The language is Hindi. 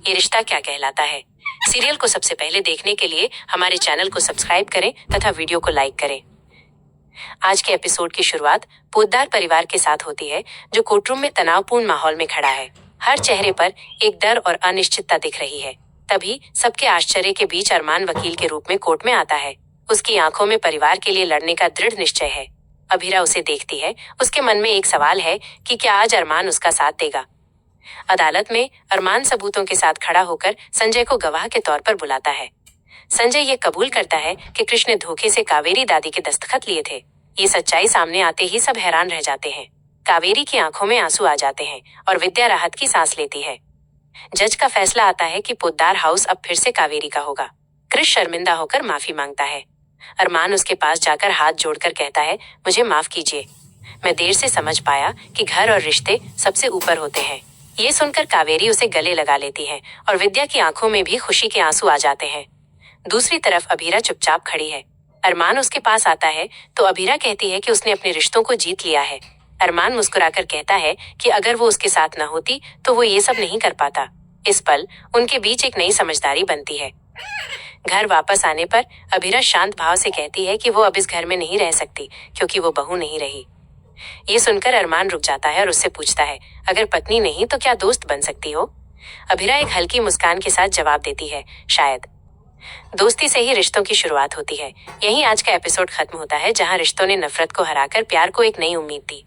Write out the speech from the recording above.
ये रिश्ता क्या कहलाता है। सीरियल को सबसे पहले देखने के लिए हमारे चैनल को सब्सक्राइब करें तथा वीडियो को लाइक करें। आज के एपिसोड की शुरुआत पोद्दार परिवार के साथ होती है, जो कोर्टरूम में तनावपूर्ण माहौल में खड़ा है। हर चेहरे पर एक डर और अनिश्चितता दिख रही है। तभी सबके आश्चर्य के बीच अरमान वकील के रूप में कोर्ट में आता है। उसकी आंखों में परिवार के लिए लड़ने का दृढ़ निश्चय है। अभीरा उसे देखती है। उसके मन में एक सवाल है कि क्या आज अरमान उसका साथ देगा। अदालत में अरमान सबूतों के साथ खड़ा होकर संजय को गवाह के तौर पर बुलाता है। संजय ये कबूल करता है कि कृष्ण ने धोखे से कावेरी दादी के दस्तखत लिए थे। ये सच्चाई सामने आते ही सब हैरान रह जाते हैं। कावेरी की आंखों में आंसू आ जाते हैं और विद्या राहत की सांस लेती है। जज का फैसला आता है कि पोद्दार हाउस अब फिर से कावेरी का होगा। कृष्ण शर्मिंदा होकर माफी मांगता है। अरमान उसके पास जाकर हाथ जोड़कर कहता है, मुझे माफ कीजिए। मैं देर से समझ पाया कि घर और रिश्ते सबसे ऊपर होते हैं। ये सुनकर कावेरी उसे गले लगा लेती है और विद्या की आंखों में भी खुशी के आंसू आ जाते हैं। दूसरी तरफ अभीरा चुपचाप खड़ी है। अरमान उसके पास आता है तो अभीरा कहती है कि उसने अपने रिश्तों को जीत लिया है। अरमान मुस्कुराकर कहता है कि अगर वो उसके साथ न होती तो वो ये सब नहीं कर पाता। इस पल उनके बीच एक नई समझदारी बनती है। घर वापस आने पर अभीरा शांत भाव से कहती है कि वो अब इस घर में नहीं रह सकती, क्योंकि वो बहू नहीं रही। ये सुनकर अरमान रुक जाता है और उससे पूछता है, अगर पत्नी नहीं तो क्या दोस्त बन सकती हो। अभीरा एक हल्की मुस्कान के साथ जवाब देती है, शायद। दोस्ती से ही रिश्तों की शुरुआत होती है। यहीं आज का एपिसोड खत्म होता है, जहां रिश्तों ने नफरत को हराकर प्यार को एक नई उम्मीद दी।